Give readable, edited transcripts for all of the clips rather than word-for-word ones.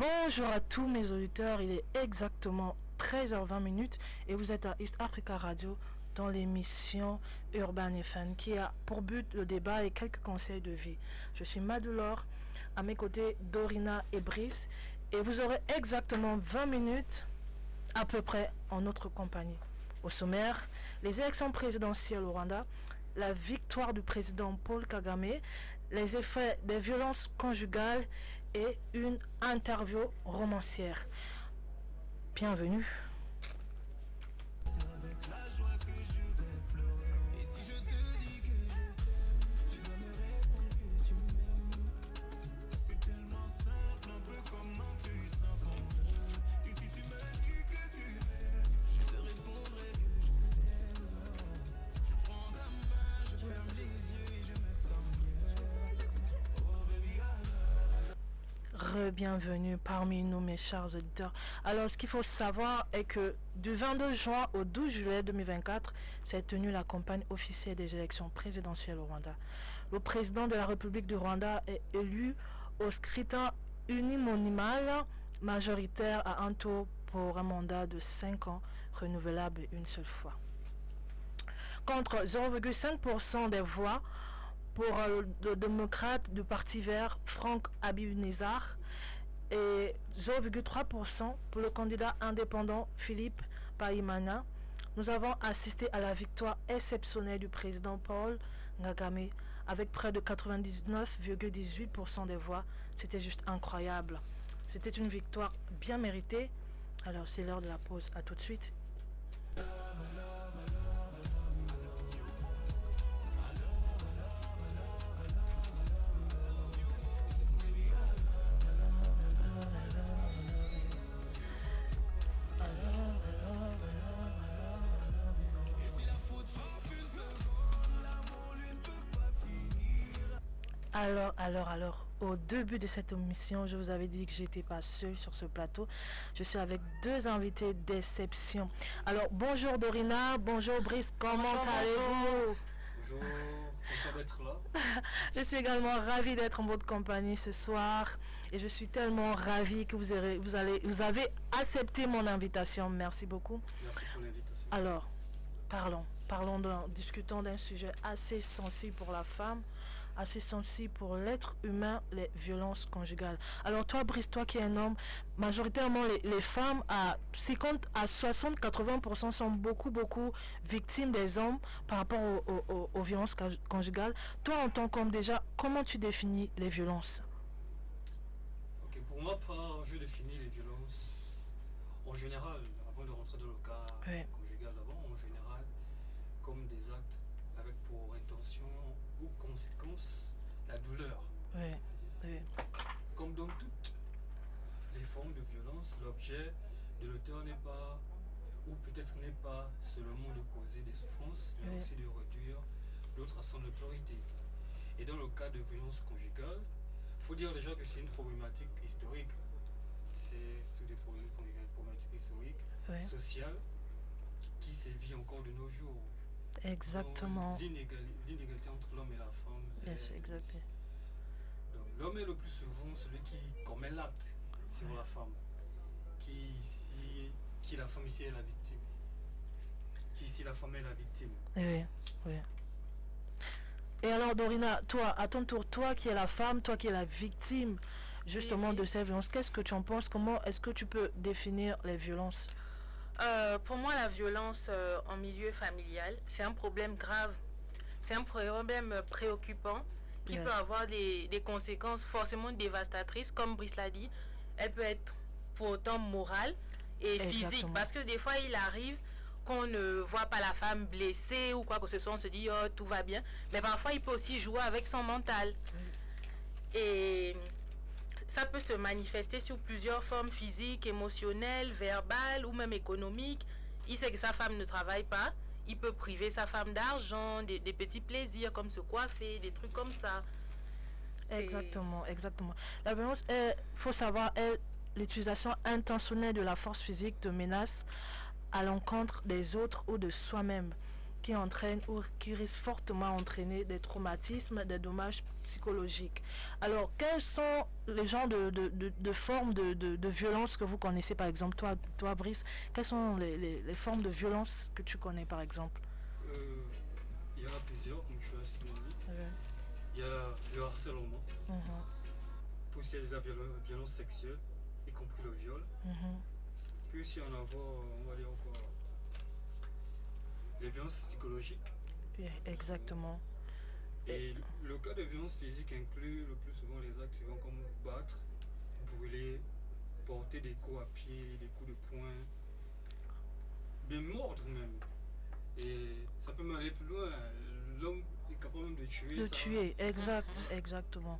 Bonjour à tous mes auditeurs, il est exactement 13h20 et vous êtes à East Africa Radio dans l'émission Urban FM qui a pour but le débat et quelques conseils de vie. Je suis Madoulor, à mes côtés Dorina et Brice et vous aurez exactement 20 minutes à peu près en notre compagnie. Au sommaire, les élections présidentielles au Rwanda, la victoire du président Paul Kagame, les effets des violences conjugales et une interview romancière. Bienvenue. C'est avec la joie que je vais pleurer. Et si je te dis que je t'aime, tu dois me répondre que tu m'aimes. C'est tellement simple, un peu comme un puissant fondeur. Et si tu me dis que tu m'aimes, je te répondrai que je t'aime. Je prends ta main, je ferme les yeux et je me sens mieux. Oh baby, Re-bienvenue parmi nous mes chers auditeurs. Alors ce qu'il faut savoir est que du 22 juin au 12 juillet 2024 s'est tenue la campagne officielle des élections présidentielles au Rwanda. Le président de la République du Rwanda est élu au scrutin uninominal majoritaire à un tour pour un mandat de 5 ans renouvelable une seule fois. Contre 0,5% des voix pour le démocrate du Parti vert Franck Habinezar et 0,3% pour le candidat indépendant Philippe Paimana. Nous avons assisté à la victoire exceptionnelle du président Paul Kagame avec près de 99,18% des voix. C'était juste incroyable. C'était une victoire bien méritée. Alors c'est l'heure de la pause. À tout de suite. Alors, au début de cette émission, je vous avais dit que j'étais pas seule sur ce plateau. Je suis avec deux invités d'exception. Alors, bonjour Dorina, bonjour Brice, comment allez-vous? Bonjour, content d'être là. Je suis également ravie d'être en votre compagnie ce soir et je suis tellement ravie que vous avez accepté mon invitation. Merci beaucoup. Merci pour l'invitation. Alors, discutons d'un sujet assez sensible pour la femme, assez sensible pour l'être humain, les violences conjugales. Alors toi, Brice, toi qui es un homme, majoritairement les femmes à 50 à 60-80% sont beaucoup victimes des hommes par rapport aux violences conjugales. Toi, en tant qu'homme déjà, comment tu définis les violences? Ok, pour moi, je définis les violences en général, avant de rentrer dans le cas conjugal d'avant, en général, comme des actes avec pour intention ou conséquence la douleur. Oui. Comme dans toutes les formes de violence, l'objet de l'auteur n'est pas, ou peut-être n'est pas seulement de causer des souffrances, mais aussi de réduire l'autre à son autorité. Et dans le cas de violence conjugale, il faut dire déjà que c'est une problématique historique. C'est toutes des problématiques historiques, sociales, qui sévit encore de nos jours. Exactement. L'inégalité entre l'homme et la femme. Yes, exactement. Donc, l'homme est le plus souvent celui qui commet l'acte sur la femme. Qui la femme ici est la victime. Qui ici la femme est la victime. Oui. Et alors Dorina, toi, à ton tour, toi qui es la femme, toi qui es la victime justement de ces violences, qu'est-ce que tu en penses? Comment est-ce que tu peux définir les violences? Pour moi, la violence en milieu familial, c'est un problème grave. C'est un problème préoccupant qui peut avoir des conséquences forcément dévastatrices. Comme Brice l'a dit, elle peut être pour autant morale et physique. Parce que des fois, il arrive qu'on ne voit pas la femme blessée ou quoi que ce soit, on se dit oh tout va bien, mais parfois il peut aussi jouer avec son mental et ça peut se manifester sous plusieurs formes physiques, émotionnelles, verbales ou même économiques. Il sait que sa femme ne travaille pas, il peut priver sa femme d'argent, des petits plaisirs comme se coiffer, des trucs comme ça. Exactement. La violence, faut savoir, l'utilisation intentionnelle de la force physique de menace à l'encontre des autres ou de soi-même qui entraîne ou qui risque fortement d'entraîner des traumatismes, des dommages psychologique. Alors, quels sont les genres de formes de violence que vous connaissez, par exemple, toi Brice, quelles sont les formes de violence que tu connais, par exemple? Il y en a plusieurs, comme tu as si bien dit. Ouais. Il y a le harcèlement, Mhm, puis il y a la violence sexuelle, y compris le viol. mhm. Puis aussi on va dire encore, les violences psychologiques. Yeah, exactement. Et le cas de violence physique inclut le plus souvent les actes suivants comme battre, brûler, porter des coups à pied, des coups de poing, des mordre même. Et ça peut même aller plus loin. L'homme est capable même de tuer. De ça. tuer, exactement.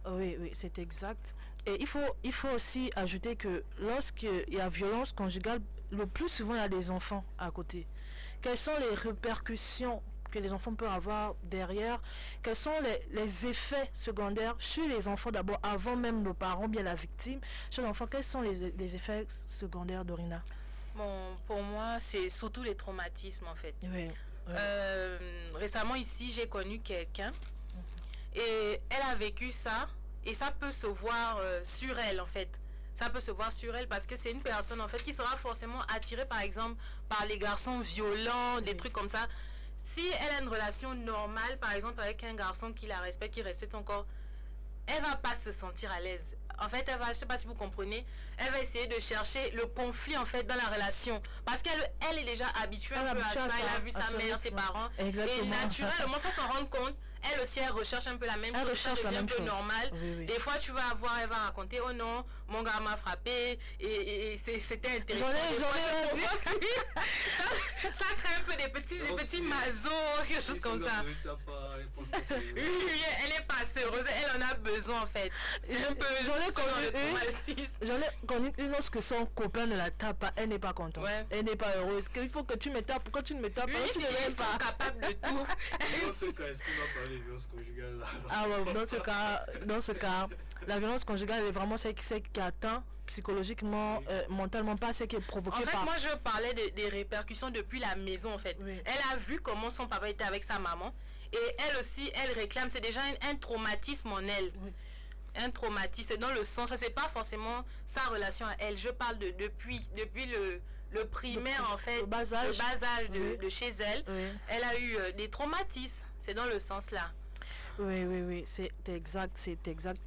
Oui, oui, c'est exact. Et il faut aussi ajouter que lorsqu'il y a violence conjugale, le plus souvent il y a des enfants à côté. Quelles sont les répercussions que les enfants peuvent avoir derrière? Quels sont les effets secondaires chez les enfants d'abord, avant même nos parents, bien la victime? Chez l'enfant, quels sont les effets secondaires, Dorina? Bon, pour moi, c'est surtout les traumatismes en fait. Oui, oui. Récemment ici, j'ai connu quelqu'un et elle a vécu ça et ça peut se voir sur elle en fait. Ça peut se voir sur elle parce que c'est une personne en fait qui sera forcément attirée par exemple par les garçons violents, des trucs comme ça. Si elle a une relation normale par exemple avec un garçon qui la respecte, qui respecte son corps, elle va pas se sentir à l'aise. En fait, elle va, je sais pas si vous comprenez, elle va essayer de chercher le conflit en fait dans la relation parce qu'elle est déjà habituée un peu à ça, elle a vu sa mère, ses parents. Exactement. Et naturellement, sans s'en rendre compte, elle aussi elle recherche un peu la même Elle chose, recherche ça la devient même un peu chose. normal. Oui, oui. Des fois tu vas voir, elle va raconter, oh non, mon gars m'a frappé et c'était intéressant. Ça crée un peu des petits mazos, quelque chose comme ça. Oui, elle est pas heureuse, elle en a besoin en fait. C'est un peu J'en ai connu une lorsque son copain ne la tape pas, elle n'est pas contente. Ouais. Elle n'est pas heureuse. Il faut que tu me tapes. Pourquoi tu ne me tapes pas? Tu ne ils m'aimes sont pas. capables de tout. Dans ce cas, est-ce qu'on va parler de violence conjugale là? Ah ouais, dans ce cas, la violence conjugale est vraiment celle qui atteint psychologiquement, mentalement, pas celle qui est provoquée En fait, par... moi, je parlais des répercussions depuis la maison, en fait. Oui. Elle a vu comment son papa était avec sa maman. Et elle aussi, elle réclame. C'est déjà un traumatisme en elle. Oui. Un traumatisme. C'est dans le sens. Ça, c'est pas forcément sa relation à elle. Je parle depuis le primaire, en fait. Le bas âge. Oui. De chez elle. Oui. Elle a eu des traumatismes. C'est dans le sens là. Oui, c'est exact.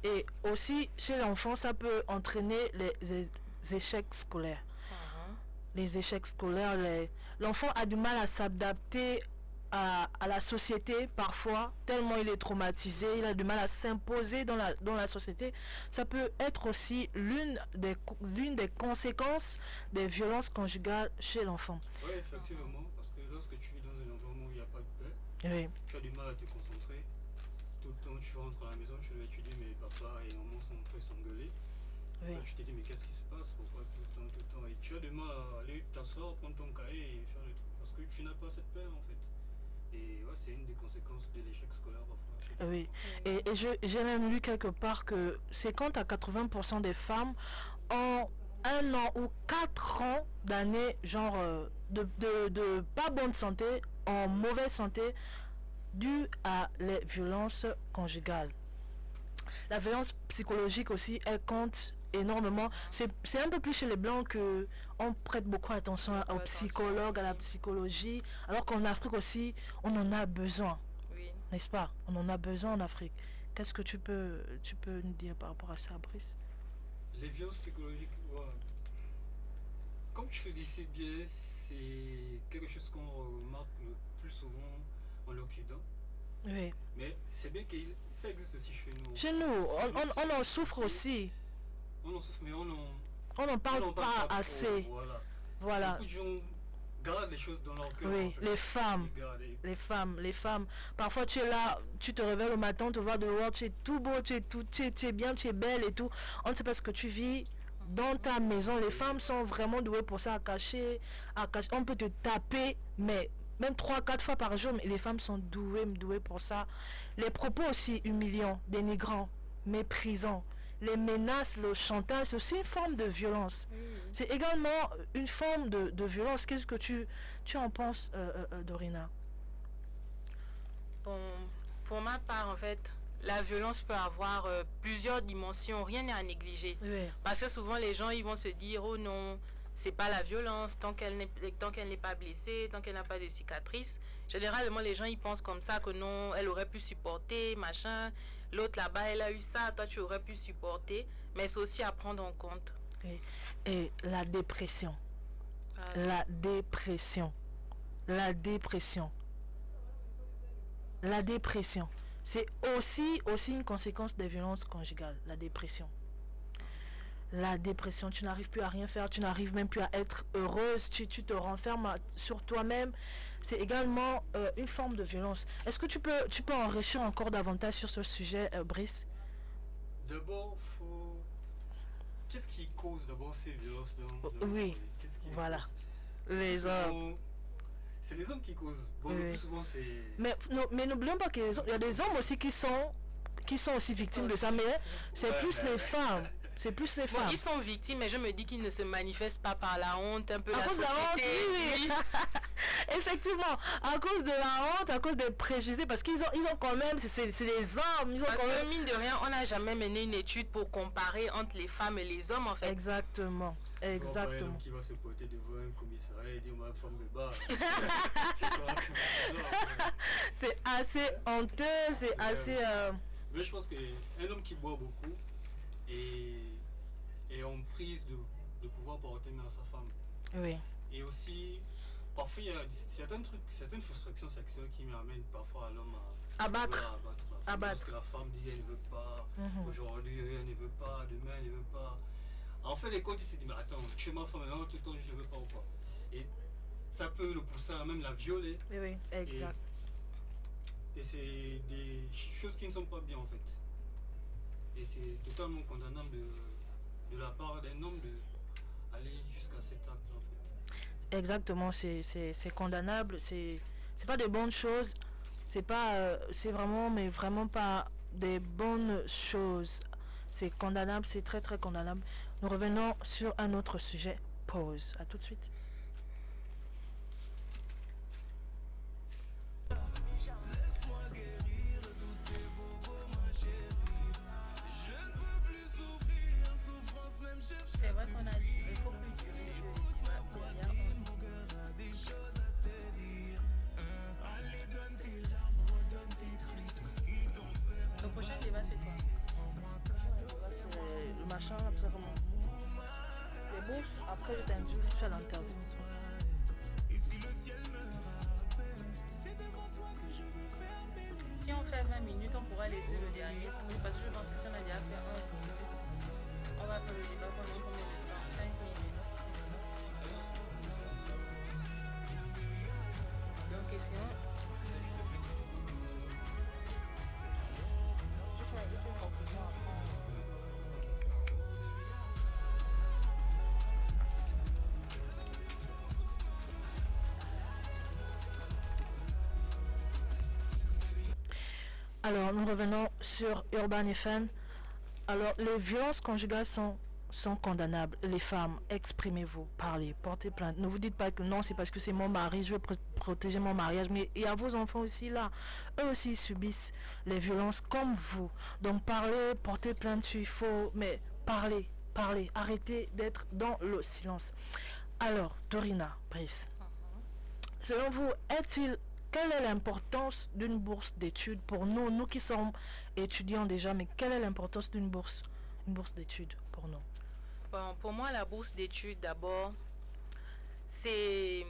Et aussi, chez l'enfant, ça peut entraîner les échecs scolaires. Les échecs scolaires, l'enfant a du mal à s'adapter à la société parfois, tellement il est traumatisé, il a du mal à s'imposer dans la société. Ça peut être aussi l'une des conséquences des violences conjugales chez l'enfant. Oui, effectivement, parce que lorsque tu vis dans un environnement où il n'y a pas de paix, Oui, tu as du mal à te concentrer. Tout le temps, tu rentres à la maison, tu dois étudier, mais papa et maman sont en train de s'engueuler. oui. Là, tu te dis, mais qu'est-ce qui se passe? Pourquoi tout le temps? Et tu as du mal à aller t'asseoir, prendre ton cahier et faire le truc. Parce que tu n'as pas cette paix en fait. Et ouais, c'est une des conséquences de l'échec scolaire parfois. Oui, et j'ai même lu quelque part que 50 à 80% des femmes ont 1 an ou 4 ans d'années, genre de pas bonne santé, en mauvaise santé, due à les violences conjugales. La violence psychologique aussi, elle compte énormément. C'est un peu plus chez les blancs que on prête beaucoup attention aux psychologues, à la psychologie, alors qu'en Afrique aussi, on en a besoin, Oui. n'est-ce pas? On en a besoin en Afrique. Qu'est-ce que tu peux nous dire par rapport à ça, Brice? Les violences psychologiques, ouais. Comme tu le dis si bien, c'est quelque chose qu'on remarque le plus souvent en Occident. Oui. Mais c'est bien que ça existe aussi chez nous. Chez nous, on en souffre aussi. On en souffre, mais on On n'en parle en pas trop, assez. Voilà. Beaucoup de gens gardent les choses dans leur cœur. Oui, en fait. les femmes. Ils gardent et- Les femmes. Parfois tu es là, tu te réveilles le matin, tu vois dehors, tu es tout beau, tu es bien, tu es belle et tout. On ne sait pas ce que tu vis dans ta maison. Les femmes sont vraiment douées pour ça, à cacher. On peut te taper, mais même 3-4 fois par jour, mais les femmes sont douées pour ça. Les propos aussi humiliants, dénigrants, méprisants. Les menaces, le chantage, c'est aussi une forme de violence. C'est également une forme de violence. Qu'est-ce que tu en penses, Dorina? Bon, pour ma part, en fait, la violence peut avoir plusieurs dimensions, rien n'est à négliger. Oui. Parce que souvent les gens ils vont se dire oh non, c'est pas la violence tant qu'elle n'est pas blessée, tant qu'elle n'a pas de cicatrices. Généralement les gens ils pensent comme ça que non, elle aurait pu supporter, machin. L'autre là-bas elle a eu ça, toi tu aurais pu supporter. Mais c'est aussi à prendre en compte. Et la dépression. La dépression. La dépression. La dépression. C'est aussi une conséquence des violences conjugales, la dépression. La dépression, tu n'arrives plus à rien faire, tu n'arrives même plus à être heureuse, tu te renfermes sur toi-même. C'est également une forme de violence. Est-ce que tu peux enrichir encore davantage sur ce sujet, Brice? D'abord, qu'est-ce qui cause d'abord ces violences Oui, voilà. Les hommes. C'est les hommes qui causent. Bon, Oui. le plus souvent, c'est... Mais n'oublions pas qu'il y a des hommes aussi qui sont aussi victimes de ça, mais c'est plus les femmes. C'est plus les Bon, femmes. ils sont victimes, mais je me dis qu'ils ne se manifestent pas par la honte, un peu À la cause de société. la honte, oui. Effectivement, à cause de la honte, à cause des préjugés, parce qu'ils ont quand même, c'est des hommes, ils ont Parce quand que même... mine de rien, on n'a jamais mené une étude pour comparer entre les femmes et les hommes en fait. Exactement, exactement. Qui va se porter devant un commissariat et dire ma femme me bat. C'est assez honteux, c'est assez... Mais je pense qu'un homme qui boit beaucoup est en prise de pouvoir porter main à sa femme. Oui, Et aussi, parfois il y a certaines frustrations sexuelles qui m'amènent parfois à l'homme à abattre. la femme. Abattre. Parce que la femme dit elle ne veut pas, Mhm. aujourd'hui elle ne veut pas, demain elle ne veut pas. En fait, les comptes, il s'est dit, mais attends, tu es ma femme, maintenant tout le temps je ne veux pas ou quoi. Et ça peut le pousser à même la violer. Oui, oui, exact. Et c'est des choses qui ne sont pas bien en fait. Et c'est totalement condamnable de la part d'un homme d'aller jusqu'à cet acte en fait. Exactement, c'est condamnable, c'est pas de bonnes choses, c'est pas c'est vraiment mais vraiment pas des bonnes choses. C'est condamnable, c'est très très condamnable. Nous revenons sur un autre sujet. Pause. À tout de suite. Laisse-moi guérir de tous tes bobos, ma chérie. Je ne veux plus souffrir, souffrance même chercher. C'est vrai qu'on a dit il faut plus durer sur la première Mon cœur a des choses à te dire. Allez, donne tes larmes, redonne tes cris, tout ce qu'ils t'ont fait. Le prochain débat c'est quoi? C'est le machin, là, ça comment? Les bourses, après je t'induis, je fais l'interview. Et si le ciel me rappelle, c'est devant toi que je veux faire bébé. Si on fait 20 minutes, on pourra laisser le dernier truc parce que je pense que si on a déjà fait 11 minutes, on va faire le débat pendant combien de temps? 5 minutes. Donc essayons. Alors, nous revenons sur Urban FM. Alors, les violences conjugales sont condamnables. Les femmes, exprimez-vous, parlez, portez plainte. Ne vous dites pas que non, c'est parce que c'est mon mari, je veux protéger mon mariage. Mais il y a vos enfants aussi là. Eux aussi ils subissent les violences comme vous. Donc, parlez, portez plainte s'il faut. Mais parlez, parlez. Arrêtez d'être dans le silence. Alors, Dorina, Brice, selon vous, quelle est l'importance d'une bourse d'études pour nous qui sommes étudiants déjà, mais quelle est l'importance d'une bourse d'études pour nous? Bon, pour moi, la bourse d'études, d'abord, c'est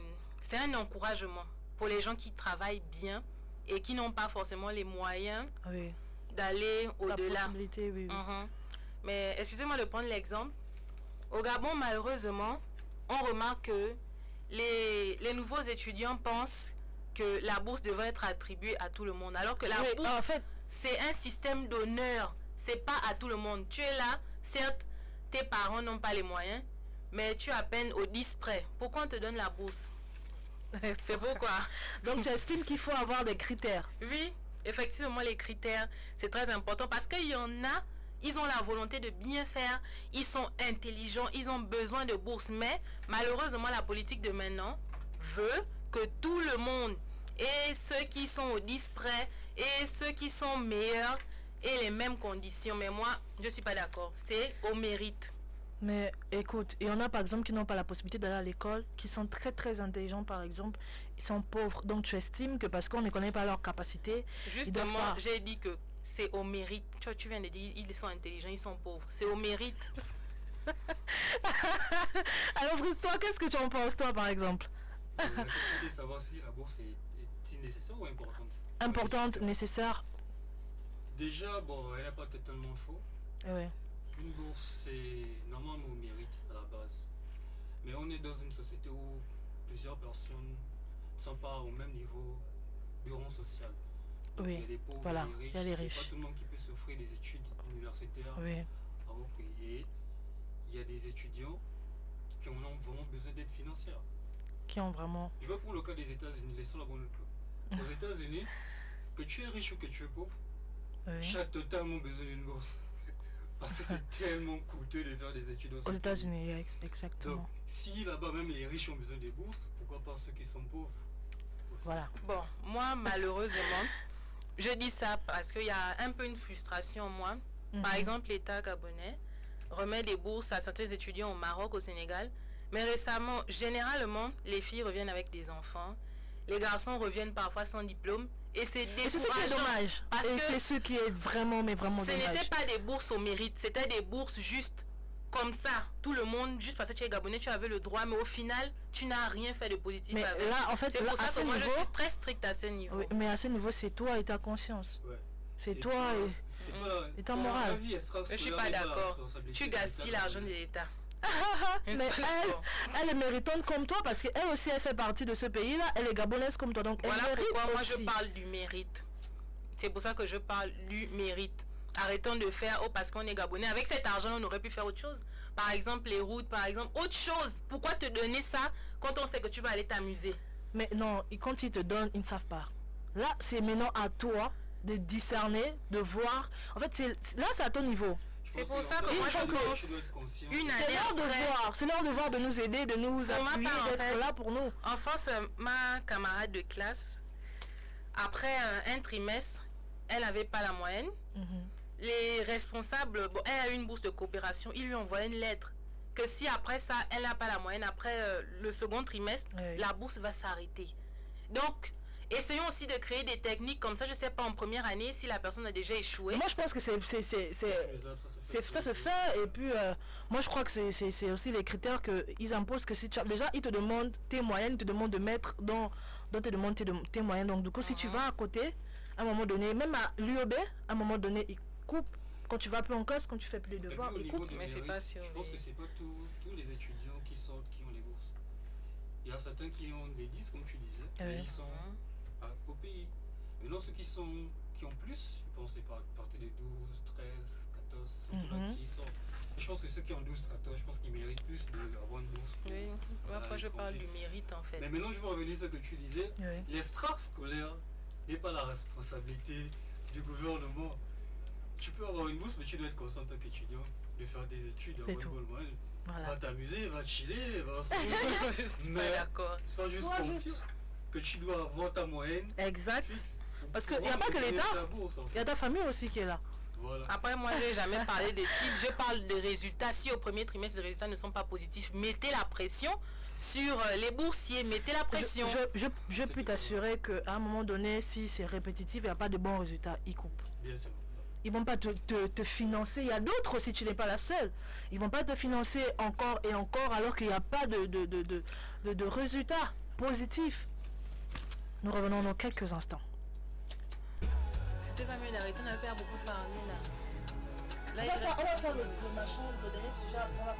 un encouragement pour les gens qui travaillent bien et qui n'ont pas forcément les moyens Oui. d'aller La au-delà. possibilité, oui, oui. Mhm. Mais excusez-moi de prendre l'exemple. Au Gabon, malheureusement, on remarque que les nouveaux étudiants pensent que la bourse devrait être attribuée à tout le monde. Alors que la Oui, bourse, en fait, c'est un système d'honneur. C'est pas à tout le monde. Tu es là, certes, tes parents n'ont pas les moyens, mais tu as à peine au 10 près. Pourquoi on te donne la bourse? C'est pourquoi. donc tu estimes qu'il faut avoir des critères. Oui, effectivement, les critères, c'est très important parce qu'il y en a, ils ont la volonté de bien faire, ils sont intelligents, ils ont besoin de bourses. Mais malheureusement, la politique de maintenant veut que tout le monde, et ceux qui sont au 10 près, et ceux qui sont meilleurs, et les mêmes conditions. Mais moi, je ne suis pas d'accord. C'est au mérite. Mais écoute, il y en a par exemple qui n'ont pas la possibilité d'aller à l'école, qui sont très très intelligents par exemple, ils sont pauvres. Donc tu estimes que parce qu'on ne connaît pas leurs capacités, Justement, j'ai dit que c'est au mérite. Tu vois, tu viens de dire, ils sont intelligents, ils sont pauvres. C'est au mérite. Alors toi, qu'est-ce que tu en penses toi par exemple? La question de savoir si la bourse est nécessaire ou importante. Importante, nécessaire. Déjà, bon, elle n'est pas totalement faux. Ouais. Une bourse, c'est normalement au mérite à la base. Mais on est dans une société où plusieurs personnes ne sont pas au même niveau du rang social. Donc, Oui, il y a des pauvres, voilà, il il y a les C'est riches. pas tout le monde qui peut s'offrir des études universitaires Oui, à haut prix. Et il y a des étudiants qui en ont vraiment besoin d'aide financière. qui ont vraiment... Je vais prendre le cas des États-Unis, laissons la bonne clé. Aux États-Unis, que tu es riche ou que tu es pauvre, Oui. tu as totalement besoin d'une bourse. Parce que c'est tellement coûteux de faire des études Aux États-Unis, exactement. Donc, si là-bas même les riches ont besoin des bourses, pourquoi pas ceux qui sont pauvres aussi. Voilà. Bon, moi, malheureusement, je dis ça parce qu'il y a un peu une frustration en moi. Par exemple, l'État gabonais remet des bourses à certains étudiants au Maroc, au Sénégal. Mais récemment, généralement, les filles reviennent avec des enfants. Les garçons reviennent parfois sans diplôme. Et c'est Et c'est ce qui est dommage. Parce Et que c'est ce qui est vraiment, mais vraiment ce dommage. n'était pas des bourses au mérite, c'était des bourses juste comme ça. Tout le monde, juste parce que tu es gabonais, tu avais le droit, mais au final, tu n'as rien fait de positif Mais avec. là, en fait, C'est là, pour à ça ce que moi, niveau... je suis très stricte à ce niveau. Oui, mais à ce niveau, c'est toi et ta conscience. Ouais. C'est toi pas- et... c'est pas- et ta ton morale. avis extrascolaire Je suis n'est pas la d'accord. responsabilité Tu de gaspilles l'État l'argent de gabonais. l'État. Mais elle est méritante comme toi parce qu'elle aussi, elle fait partie de ce pays-là. Elle est gabonaise comme toi. Donc, Voilà elle mérite pourquoi moi, aussi. je parle du mérite. C'est pour ça que je parle du mérite. Arrêtons de faire, oh, parce qu'on est gabonais. Avec cet argent, on aurait pu faire autre chose. Par exemple, les routes, par exemple, autre chose. Pourquoi te donner ça quand on sait que tu vas aller t'amuser? Mais non, quand ils te donnent, ils ne savent pas. Là, c'est maintenant à toi de discerner, de voir. En fait, là, c'est à ton niveau. C'est pour ça que moi, je pense une C'est année leur après. devoir. C'est leur devoir de nous aider, de nous Pour ma appuyer, part, en d'être fait, là pour nous. En France, ma camarade de classe, après un trimestre, elle n'avait pas la moyenne. Les responsables, bon, elle a eu une bourse de coopération, ils lui ont envoyé une lettre que si après ça, elle n'a pas la moyenne, après le second trimestre, Oui. la bourse va s'arrêter. Donc, essayons aussi de créer des techniques comme ça, je ne sais pas en première année si la personne a déjà échoué. Mais moi, je pense que ça se fait. Et puis, moi, je crois que c'est aussi les critères qu'ils imposent. Que si tu as, déjà, ils te demandent tes moyennes, ils te demandent de mettre dans te demandent tes moyennes. Donc, du coup, si tu vas à côté, à un moment donné, même à l'UEB, à un moment donné, ils coupent. Quand tu vas plus en classe, quand tu fais plus de devoirs, ils coupent. Mais c'est pas sûr. Je pense que c'est pas tous les étudiants qui sortent qui ont les bourses. Il y a certains qui ont des 10, comme tu disais, mais ils sont au pays. Maintenant, ceux qui ont plus, je pense que c'est partir de 12, 13, 14, surtout là qui sortent. Et je pense que ceux qui ont 12, 14, je pense qu'ils méritent plus d'avoir une bourse. Oui, après je parle du mérite en fait. Mais maintenant, je veux revenir sur ce que tu disais. Oui. Les strates scolaires n'est pas la responsabilité du gouvernement. Tu peux avoir une bourse, mais tu dois être conscient en tant qu'étudiant de faire des études, avoir une bonne moyenne. Voilà. Va t'amuser, va chiller, va Je suis mais pas d'accord. sois juste conscient que tu dois avoir ta moyenne. Exact. pour Parce qu'il n'y a pouvoir pas que obtenir l'État, ta bourse, en il y a fait. ta famille aussi qui est là. Voilà. Après, moi, je n'ai jamais parlé d'études. Je parle de résultats. Si au premier trimestre, les résultats ne sont pas positifs, mettez la pression sur les boursiers. Mettez la pression. Je peux t'assurer qu'à un moment donné, si c'est répétitif, il n'y a pas de bons résultats, ils coupent. Bien sûr. Ils vont pas te financer. Il y a d'autres aussi, tu n'es pas la seule. Ils vont pas te financer encore et encore alors qu'il n'y a pas de résultats positifs. Nous revenons dans quelques instants. C'était pas mieux d'arrêter. On n'avait pas beaucoup parlé là. Là, il On va reste... faire le machin, le dernier sujet après.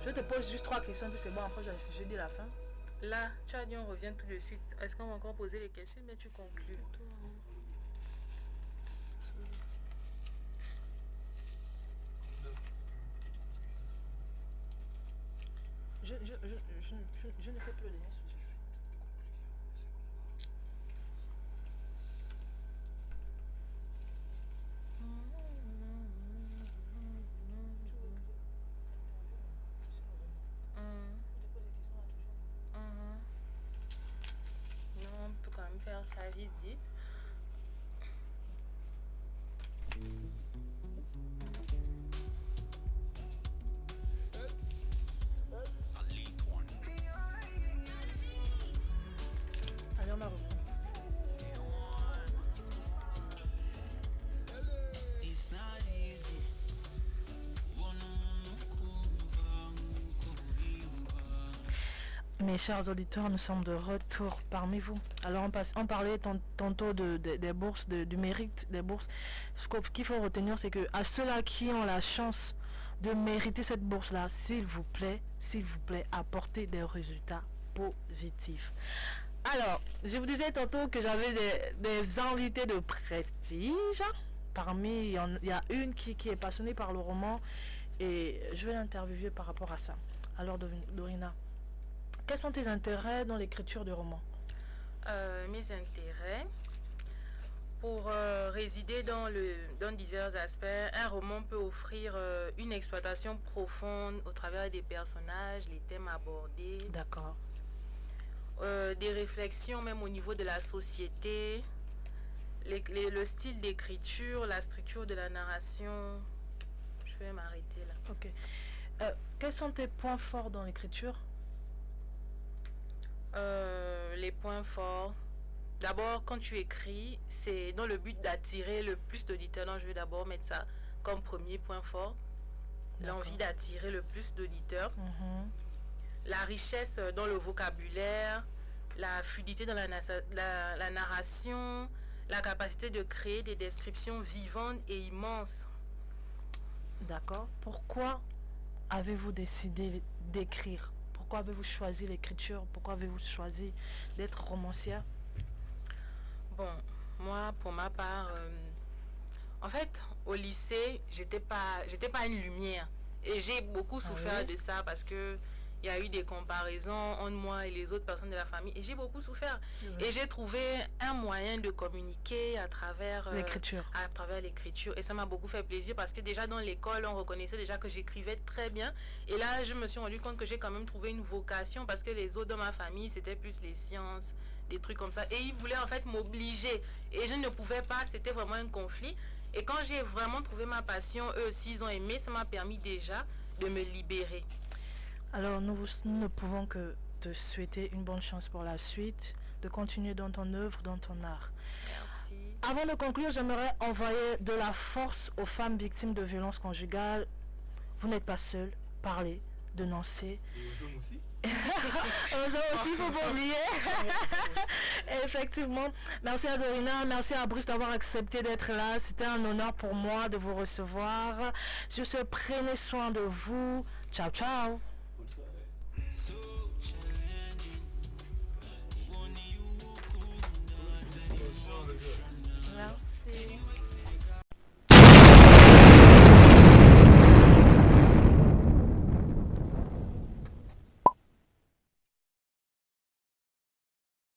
Je te pose juste 3 questions, puis c'est bon, après j'ai dit la fin. Là, tu as dit on revient tout de suite. Est-ce qu'on va encore poser les questions, mais tu conclus? Je ne fais plus le dernier sujet. Non, on peut quand même faire ça vite, vite. Mes chers auditeurs, nous sommes de retour parmi vous. Alors on parlait tantôt des bourses, du mérite des bourses. Ce qu'il faut retenir, c'est que à ceux-là qui ont la chance de mériter cette bourse-là, s'il vous plaît, apportez des résultats positifs. Alors, je vous disais tantôt que j'avais des invités de prestige. Parmi, il y a une qui est passionnée par le roman et je vais l'interviewer par rapport à ça. Alors, Dorina, quels sont tes intérêts dans l'écriture de romans? Mes intérêts, pour résider dans divers aspects, un roman peut offrir une exploitation profonde au travers des personnages, les thèmes abordés. D'accord. Des réflexions même au niveau de la société, le style d'écriture, la structure de la narration. Je vais m'arrêter là. Ok. Quels sont tes points forts dans l'écriture? Les points forts. D'abord, quand tu écris, c'est dans le but d'attirer le plus d'auditeurs. Donc, je vais d'abord mettre ça comme premier point fort. L'envie d'attirer le plus d'auditeurs. La richesse dans le vocabulaire, la fluidité dans la narration, la capacité de créer des descriptions vivantes et immenses. D'accord. Pourquoi avez-vous décidé d'écrire? Pourquoi avez-vous choisi l'écriture? Pourquoi avez-vous choisi d'être romancière? Bon, moi, pour ma part, en fait, au lycée, j'étais pas une lumière. Et j'ai beaucoup souffert de ça parce que il y a eu des comparaisons entre moi et les autres personnes de la famille. Et j'ai beaucoup souffert. Et j'ai trouvé un moyen de communiquer à travers l'écriture. Et ça m'a beaucoup fait plaisir parce que déjà dans l'école, on reconnaissait déjà que j'écrivais très bien. Et là, je me suis rendu compte que j'ai quand même trouvé une vocation parce que les autres dans ma famille, c'était plus les sciences, des trucs comme ça. Et ils voulaient en fait m'obliger. Et je ne pouvais pas, c'était vraiment un conflit. Et quand j'ai vraiment trouvé ma passion, eux aussi, ils ont aimé. Ça m'a permis déjà de me libérer. Alors, nous ne pouvons que te souhaiter une bonne chance pour la suite, de continuer dans ton œuvre, dans ton art. Merci. Avant de conclure, j'aimerais envoyer de la force aux femmes victimes de violences conjugales. Vous n'êtes pas seules, parlez, dénoncez. Et aux hommes aussi. Aux hommes aussi, il ne faut pas oublier. Effectivement. Merci à Dorina, merci à Bruce d'avoir accepté d'être là. C'était un honneur pour moi de vous recevoir. Sur ce, prenez soin de vous. Ciao, ciao. So challenging. Only you could understand. Merci.